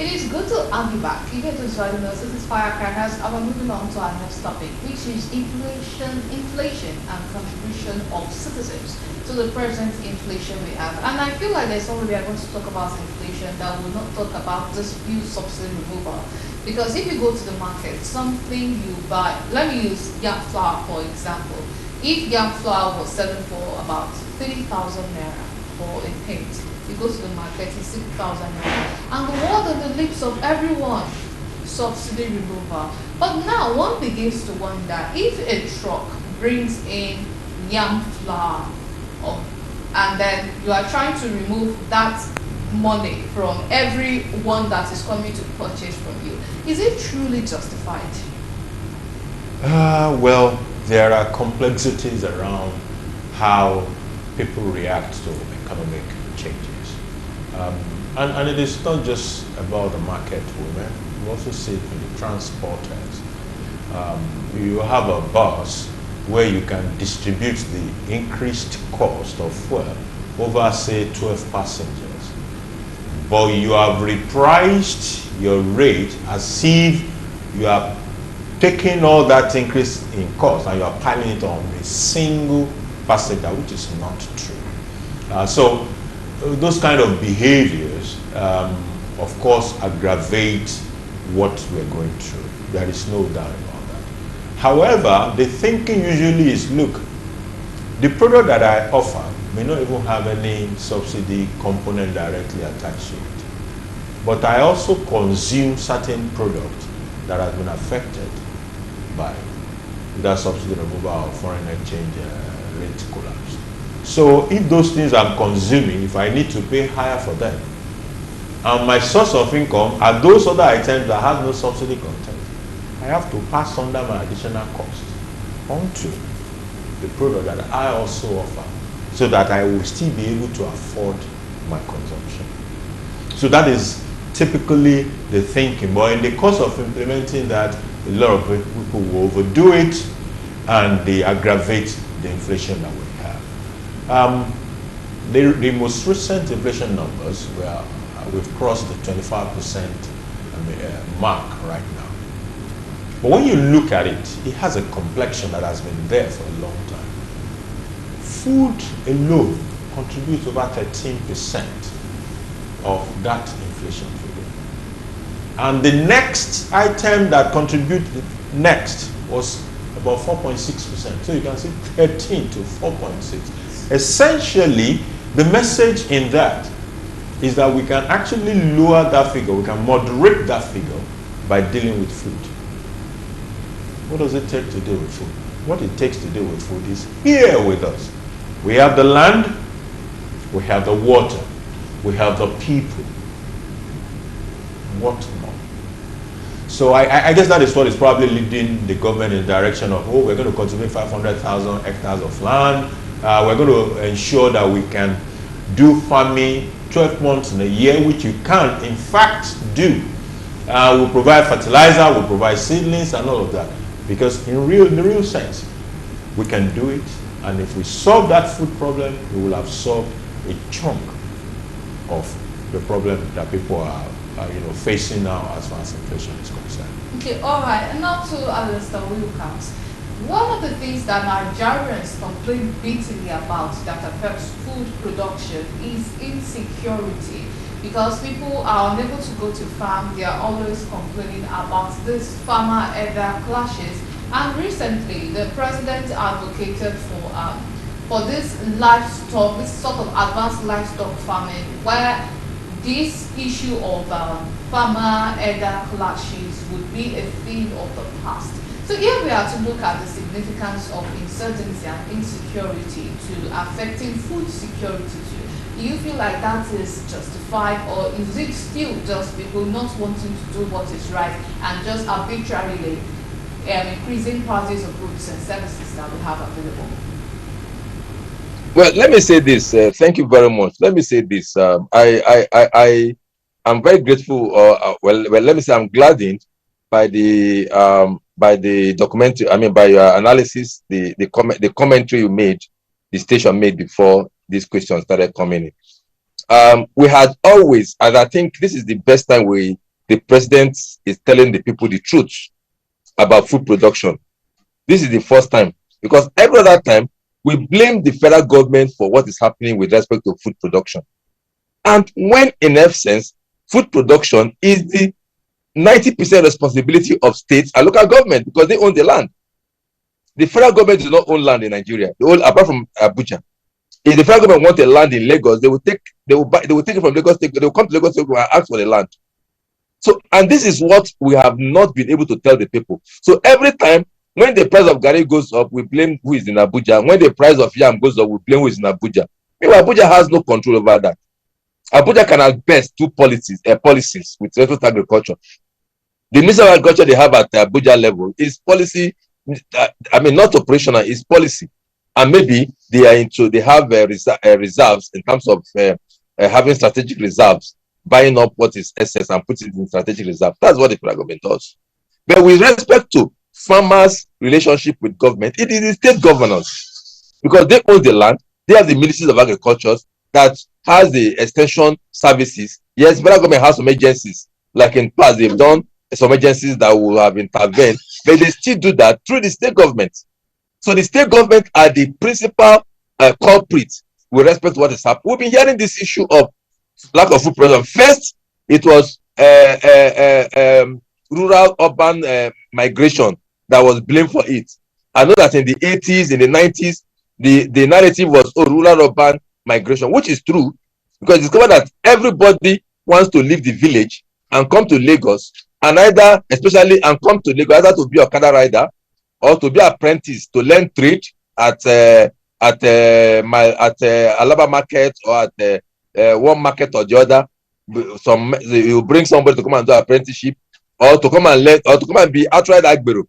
It is good to have you back. You get to join us. This is Firecrackers. And we're moving on to our next topic, which is inflation and contribution of citizens to the present inflation we have. And I feel like there's something we are going to talk about inflation that will not talk about this fuel subsidy removal. Because if you go to the market, something you buy, let me use yam flour for example. If yam flour was selling for about 3,000 naira for a pint, you go to the market, it's 6,000 naira. And the word on the lips of everyone, subsidy removal. But now one begins to wonder if a truck brings in yam flour, or, and then you are trying to remove that money from everyone that is coming to purchase from you, is it truly justified? Well, there are complexities around how people react to economic changes. Um, and it is not just about the market women, you also see it in the transporters. You have a bus where you can distribute the increased cost of fuel over, say, 12 passengers. But you have repriced your rate as if you are taking all that increase in cost and you are piling it on a single passenger, which is not true. So those kind of behaviors, of course, aggravate what we're going through. There is no doubt about that. However, the thinking usually is, look, the product that I offer may not even have any subsidy component directly attached to it. But I also consume certain products that have been affected by that subsidy removal or foreign exchange rate collapse. So if those things I'm consuming, if I need to pay higher for them, and my source of income are those other items that have no subsidy content, I have to pass on that my additional cost onto the product that I also offer, so that I will still be able to afford my consumption. So that is typically the thinking. But in the course of implementing that, a lot of people will overdo it and they aggravate the inflation that we have. The most recent inflation numbers, we've crossed the 25% mark right now. But when you look at it, it has a complexion that has been there for a long time. Food alone contributes over 13% of that inflation figure. And the next item that contributed next was about 4.6%. So you can see 13 to 4.6. Essentially, the message in that is that we can actually lower that figure, we can moderate that figure by dealing with food. What does it take to deal with food? What it takes to deal with food is here with us. We have the land, we have the water, we have the people. What more? So I guess that is what is probably leading the government in the direction of, oh, we're going to cultivate 500,000 hectares of land. We're going to ensure that we can do farming 12 months in a year, which you can, in fact, do. We'll provide fertilizer, we'll provide seedlings and all of that. Because in the real sense, we can do it. And if we solve that food problem, we will have solved a chunk of the problem that people are facing now as far as inflation is concerned. Okay, all right. And now to Alistair Wilcox. One of the things that Nigerians complain bitterly about that affects food production is insecurity. Because people are unable to go to farm, they are always complaining about this farmer-elder clashes. And recently, the president advocated for this livestock, this sort of advanced livestock farming, where this issue of farmer-elder clashes would be a thing of the past. So here we are to look at the significance of insurgency and insecurity to affecting food security too. Do you feel like that is justified, or is it still just people not wanting to do what is right and just arbitrarily increasing prices of goods and services that we have available? Well, let me say this. Thank you very much. Let me say this. I'm very grateful. Let me say I'm gladdened by the documentary. I mean, by your analysis, the commentary you made, the station made before these questions started coming in. We had always, and I think this is the best time we the president is telling the people the truth about food production. This is the first time, because every other time we blame the federal government for what is happening with respect to food production. And when in essence, food production is the 90% responsibility of states and local government, because they own the land. The federal government does not own land in Nigeria. They own, apart from Abuja. If the federal government want a land in Lagos, they will take it from Lagos State. They will come to Lagos State and ask for the land. So, and this is what we have not been able to tell the people. So every time when the price of garri goes up, we blame who is in Abuja. When the price of yam goes up, we blame who is in Abuja. Meanwhile, Abuja has no control over that. Abuja can at best do policies with respect to agriculture. The Minister of Agriculture they have at the Abuja level is policy. I mean, not operational, is policy. And maybe they have reserves in terms of having strategic reserves, buying up what is excess and putting it in strategic reserve. That's what the federal government does. But with respect to farmers' relationship with government, it is the state governors, because they own the land. They have the ministries of agriculture that has the extension services. Yes, federal government has some agencies, like in past they've done some agencies that will have intervened, but they still do that through the state government. So the state government are the principal culprits with respect to what is happening. We've been hearing this issue of lack of food production. First, it was rural-urban migration that was blamed for it. I know that in the 80s, in the 90s, the narrative was rural-urban migration, which is true, because it's discovered that everybody wants to leave the village and come to Lagos, and either come to Lagos either to be a Okada rider or to be apprentice to learn trade at Alaba market or at one market or the other. You bring somebody to come and do apprenticeship, or to come and learn, or to come and be outright agbero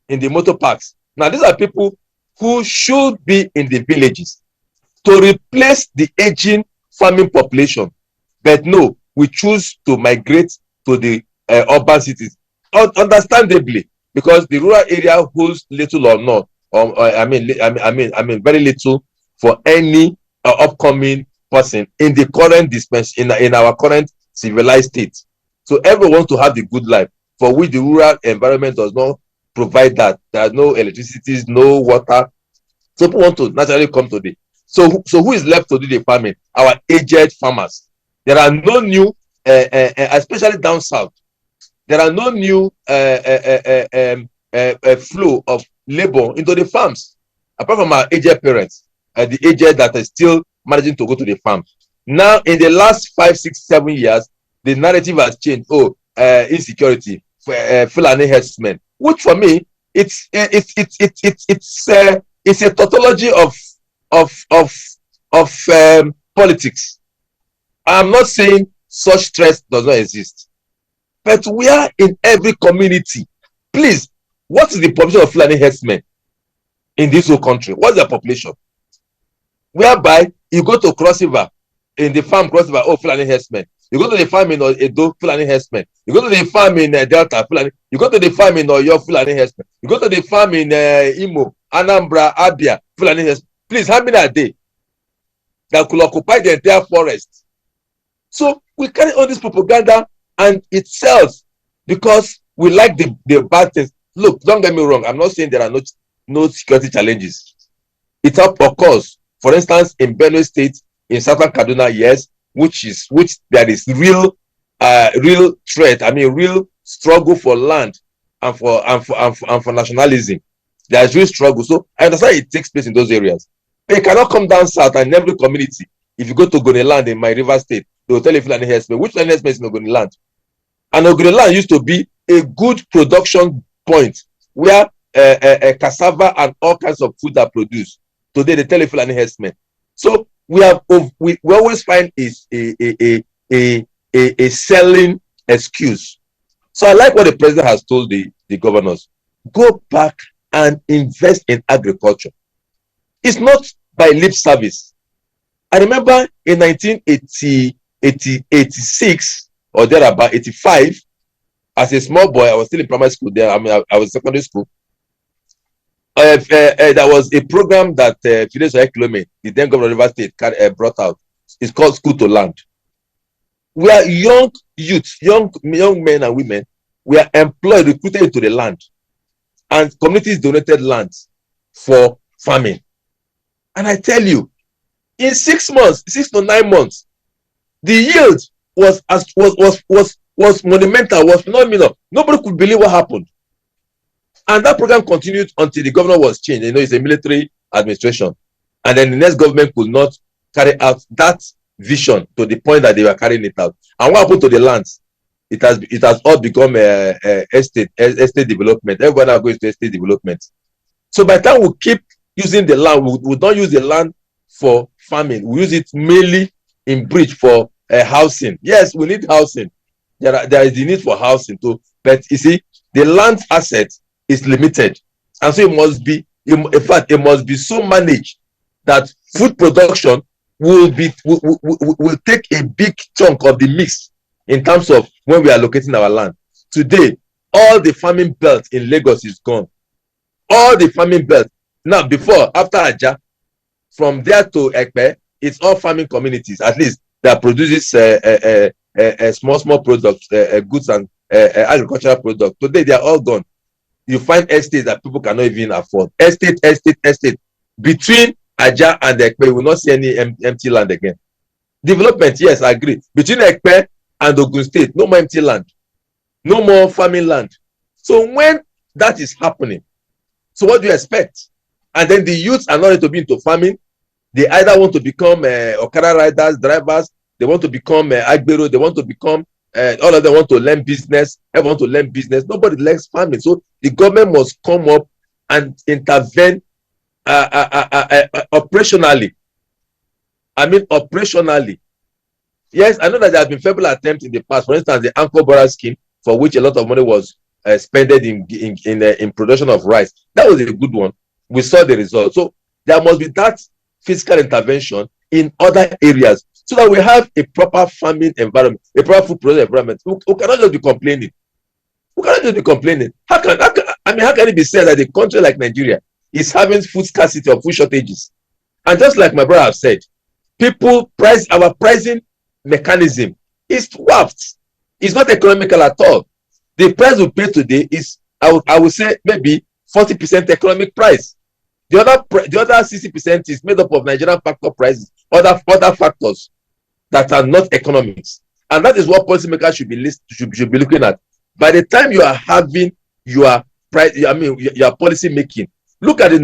in the motor parks. Now, these are people who should be in the villages to replace the aging farming population. But no, we choose to migrate to the urban cities, understandably, because the rural area holds little or none, very little for any upcoming person in the current dispensation, in our current civilized state. So everyone wants to have the good life, for which the rural environment does not provide that. There are no electricity, no water. So people want to naturally come to the. So who is left to do the farming? Our aged farmers. There are no new, especially down south. There are no new flow of labor into the farms, apart from our aged parents, the aged that are still managing to go to the farm. Now, in the last 5, 6, 7 years, the narrative has changed. Insecurity, Fulani herdsmen, which for me, it's a tautology of politics. I'm not saying such threats does not exist, but we are in every community. Please, what is the population of Fulani herdsmen in this whole country? What's their population? Whereby you go to Cross River, in the farm Cross River, Fulani herdsmen. You go to the farm in Edo, Fulani herdsmen. You go to the farm in Delta, Fulani. You go to the farm in Oyo, Fulani herdsmen. You go to the farm in Imo, Anambra, Abia, Fulani herdsmen. Please, how many are they that could occupy the entire forest? So we carry on this propaganda and it sells because we like the bad things. Look, don't get me wrong. I'm not saying there are no security challenges. It occurs. For instance, in Benue State, in southern Kaduna, yes, which there is real threat. I mean, real struggle for land and for nationalism. There is real struggle. So I understand it takes place in those areas. But you cannot come down south and in every community. If you go to Ogoniland in my river state, they will tell you Fulani herdsmen. Which Fulani herdsmen is in Ogoniland? And Ogoniland used to be a good production point where cassava and all kinds of food are produced. Today they tell you Fulani herdsmen. So we always find a selling excuse. So I like what the president has told the governors. Go back and invest in agriculture. It's not by lip service. I remember in 1986 or thereabout, 85, as a small boy, I was still in primary school there. I mean, I was in secondary school. There was a program that Fides Oyekulome, the then governor of Rivers State, brought out. It's called School to Land. where young youth, young men and women were employed, recruited into the land, and communities donated lands for farming. And I tell you, in 6 months, 6 to 9 months, the yield was monumental, was phenomenal. Nobody could believe what happened. And that program continued until the governor was changed. You know, it's a military administration. And then the next government could not carry out that vision to the point that they were carrying it out. And what happened to the lands? It has all become estate development. Everyone now goes to estate development. So by the time we keep using the land, we don't use the land for farming. We use it mainly in bridge for housing. Yes, we need housing. There is the need for housing too. But you see, the land asset is limited, and so it must be. In fact, it must be so managed that food production will take a big chunk of the mix in terms of when we are allocating our land. Today, all the farming belt in Lagos is gone. All the farming belt. Now, before, after Aja, from there to Ekpe, it's all farming communities. At least that produces small products, goods and agricultural products. Today, they are all gone. You find estates that people cannot even afford. Estate. Between Aja and Ekpe, you will not see any empty land again. Development, yes, I agree. Between Ekpe and Ogun State, no more empty land. No more farming land. So when that is happening, so what do you expect? And then the youths are not ready to be into farming. They either want to become Okada riders, drivers. They want to become agbero. They want to become, all of them want to learn business. Everyone want to learn business. Nobody likes farming. So the government must come up and intervene operationally. I mean, operationally. Yes, I know that there have been several attempts in the past. For instance, the Anchor Border scheme, for which a lot of money was spent in production of rice. That was a good one. We saw the result. So there must be that fiscal intervention in other areas so that we have a proper farming environment, a proper food production environment. We cannot just be complaining. We cannot just be complaining. How can it be said that a country like Nigeria is having food scarcity or food shortages? And just like my brother have said, our pricing mechanism is warped. It's not economical at all. The price we pay today is, I would say, maybe 40% economic price. The other 60% is made up of Nigerian factor prices, other factors that are not economics. And that is what policymakers should be looking at. By the time you are having your policy making, look at the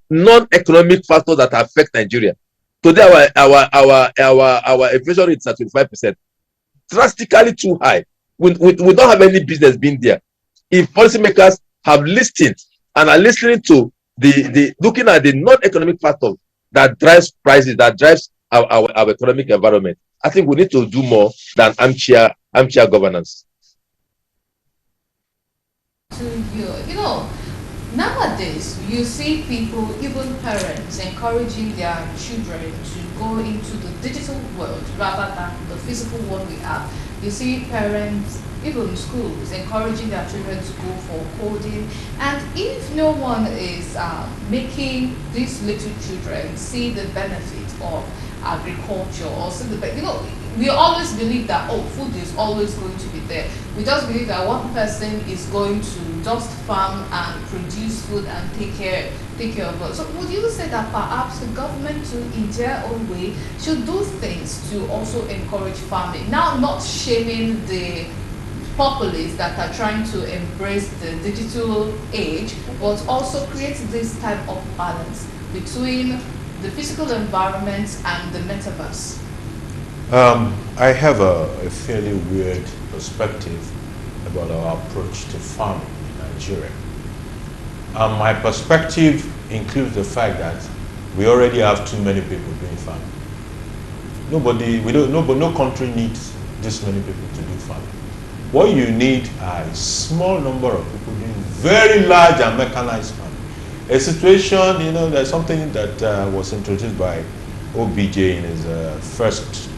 non-economic factors that affect Nigeria. Today, our inflation rate is at 25%, drastically too high. We don't have any business being there. If policymakers have listened and are listening to looking at the non-economic factors that drives prices, that drives our economic environment, I think we need to do more than armchair governance. You know, nowadays you see people, even parents, encouraging their children to go into the digital world rather than the physical one we have. You see parents, even schools, encouraging their children to go for coding. And if no one is making these little children see the benefit of agriculture or see we always believe that, oh, food is always going to be there. We just believe that one person is going to just farm and produce food and take care of it. So would you say that perhaps the government too, in their own way, should do things to also encourage farming? Now, not shaming the populists that are trying to embrace the digital age, but also create this type of balance between the physical environment and the metaverse. I have a fairly weird perspective about our approach to farming in Nigeria. My perspective includes the fact that we already have too many people doing farming. No country needs this many people to do farming. What you need are a small number of people doing very large and mechanized farming. A situation, there's something that was introduced by OBJ in his first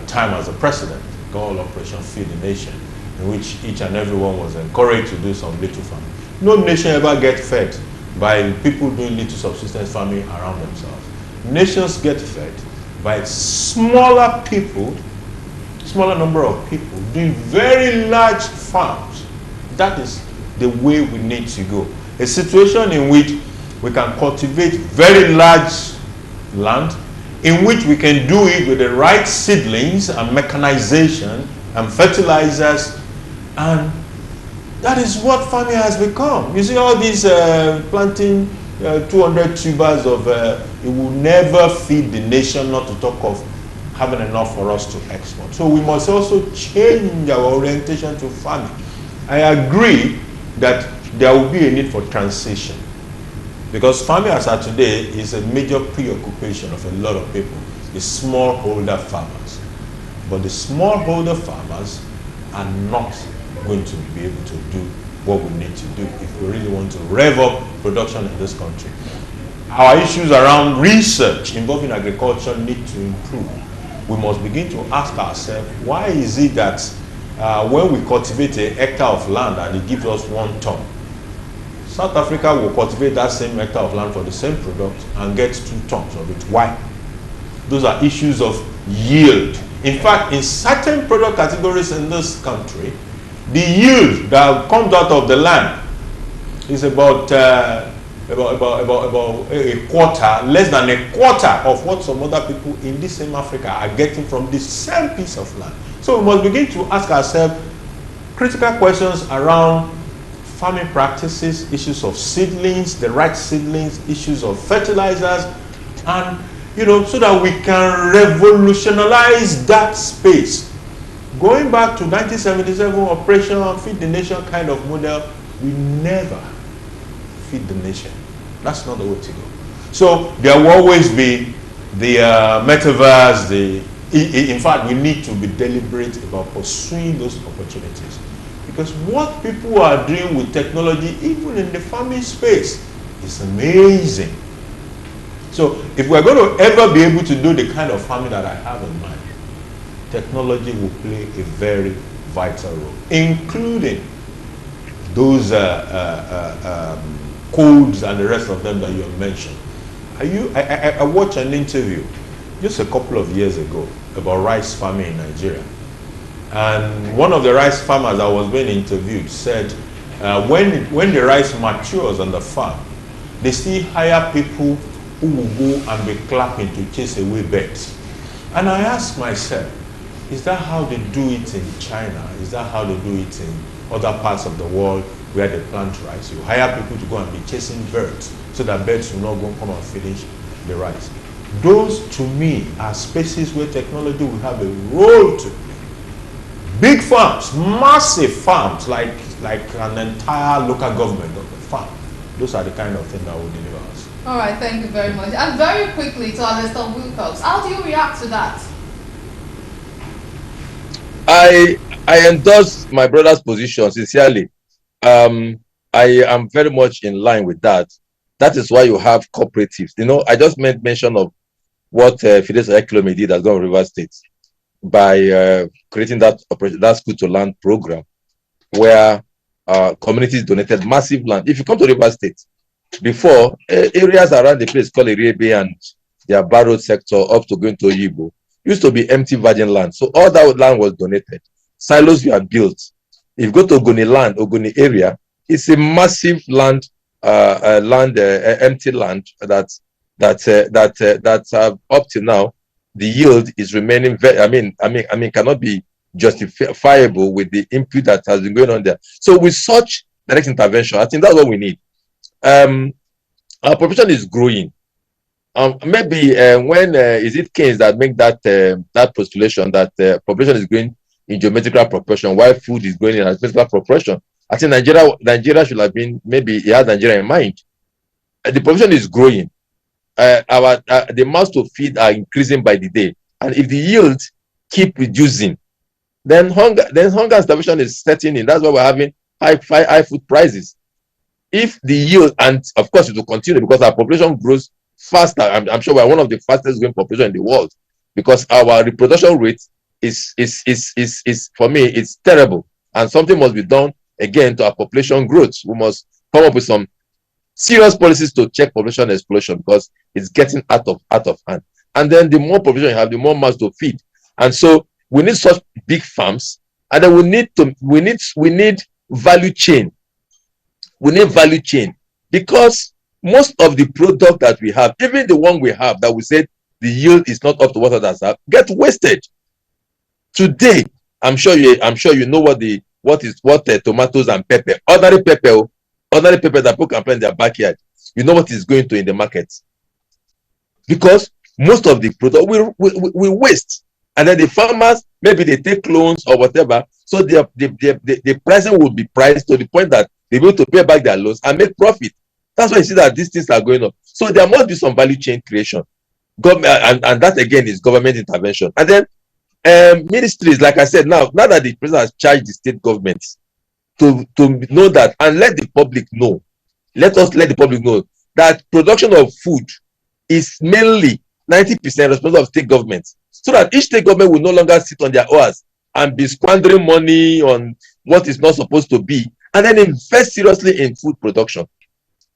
time as a president, called Operation Feed the Nation, in which each and everyone was encouraged to do some little farming. No nation ever gets fed by people doing little subsistence farming around themselves. Nations get fed by smaller people smaller number of people doing very large farms. That is the way we need to go. A situation in which we can cultivate very large land, in which we can do it with the right seedlings and mechanization and fertilizers, and that is what farming has become. You see all these planting 200 tubers of, it will never feed the nation, not to talk of having enough for us to export. So we must also change our orientation to farming. I agree that there will be a need for transition, because farming as of today is a major preoccupation of a lot of people, the smallholder farmers. But the smallholder farmers are not going to be able to do what we need to do if we really want to rev up production in this country. Our issues around research involving agriculture need to improve. We must begin to ask ourselves, why is it that when we cultivate a hectare of land and it gives us 1 ton, South Africa will cultivate that same hectare of land for the same product and get 2 tons of it? Why? Those are issues of yield. In fact, in certain product categories in this country, the yield that comes out of the land is about a quarter, less than a quarter of what some other people in this same Africa are getting from the same piece of land. So we must begin to ask ourselves critical questions around farming practices, issues of seedlings, the right seedlings, issues of fertilizers, and so that we can revolutionize that space. Going back to 1977 Operation Feed the Nation kind of model, we never feed the nation. That's not the way to go. So there will always be the metaverse, in fact, we need to be deliberate about pursuing those opportunities. Because what people are doing with technology, even in the farming space, is amazing. So if we're going to ever be able to do the kind of farming that I have in mind, technology will play a very vital role, including those codes and the rest of them that you have mentioned. I watched an interview just a couple of years ago about rice farming in Nigeria. And one of the rice farmers that was being interviewed said when the rice matures on the farm, they still hire people who will go and be clapping to chase away birds. And I asked myself, is that how they do it in China? Is that how they do it in other parts of the world where they plant rice? You hire people to go and be chasing birds so that birds will not go come and finish the rice. Those, to me, are spaces where technology will have a role to play. Big farms, massive farms, like an entire local government of a farm. Those are the kind of things that will deliver us. All right, thank you very much. And very quickly to Alistair Wilcox, how do you react to that? I endorse my brother's position sincerely. I am very much in line with that. That is why you have cooperatives. I just made mention of what Fides Eklome did at Governor River State by creating that school to land program, where communities donated massive land. If you come to River State, before areas around the place called Irebe and their barrow sector up to going to Yibo used to be empty virgin land. So all that land was donated. Silos were built. If you go to Ogoni area, it's a massive land, empty land that up to now the yield is remaining very, cannot be justifiable with the input that has been going on there. So with such direct intervention, I think that's what we need. Our population is growing. Maybe when is it Keynes that make that postulation that population is growing in geometrical proportion while food is growing in geometrical proportion? I think Nigeria should have been, maybe he has Nigeria in mind. The population is growing. The amounts to feed are increasing by the day, and if the yield keep reducing, then hunger and starvation is setting in. That's why we're having high food prices. If the yield, and of course it will continue because our population grows faster. I'm sure we're one of the fastest growing population in the world, because our reproduction rate is for me, it's terrible, and something must be done again to our population growth. We must come up with some serious policies to check population explosion, because it's getting out of hand. And then the more population you have, the more mouths to feed. And so We need such big farms, and then we need value chain. We need value chain, because most of the product that we have, even the one we have that we said the yield is not up to what others have, get wasted. Today, I'm sure you know what tomatoes and pepper, ordinary pepper that people can plant in their backyard. You know what is going to in the market, because most of the product we waste, and then the farmers, maybe they take loans or whatever, so the pricing will be priced to the point that they're able to pay back their loans and make profit. That's why you see that these things are going up. So there must be some value chain creation, government, and that again is government intervention. And then ministries, like I said, now that the president has charged the state governments to know that, and let the public know, let the public know that production of food is mainly 90% responsibility of state governments, so that each state government will no longer sit on their oars and be squandering money on what is not supposed to be, and then invest seriously in food production.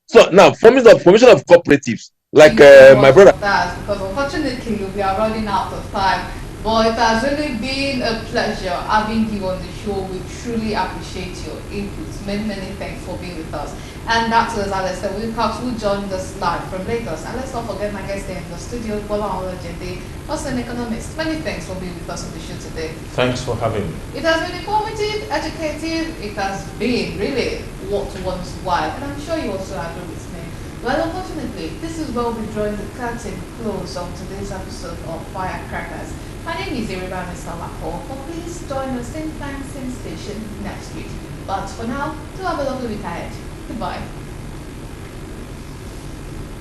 So now formation of cooperatives, like Thank you so my much brother. for that, because unfortunately we are running out of time. But it has really been a pleasure having you on the show. We truly appreciate your inputs. Many, many thanks for being with us. And that was Alistair Wilcox, who joined us live from Lagos. And let's not forget my guest there in the studio, Bola Olajede, also an economist. Many thanks for being with us on the show today. Thanks for having me. It has been informative, educative. It has been really what once while. And I'm sure you also agree with me. Well, unfortunately, this is where we'll be drawing the curtain close on today's episode of Firecrackers. My name is Iriba Mr. Lapo, but please join us same time, same station next week. But for now, do have a lovely week ahead. Goodbye.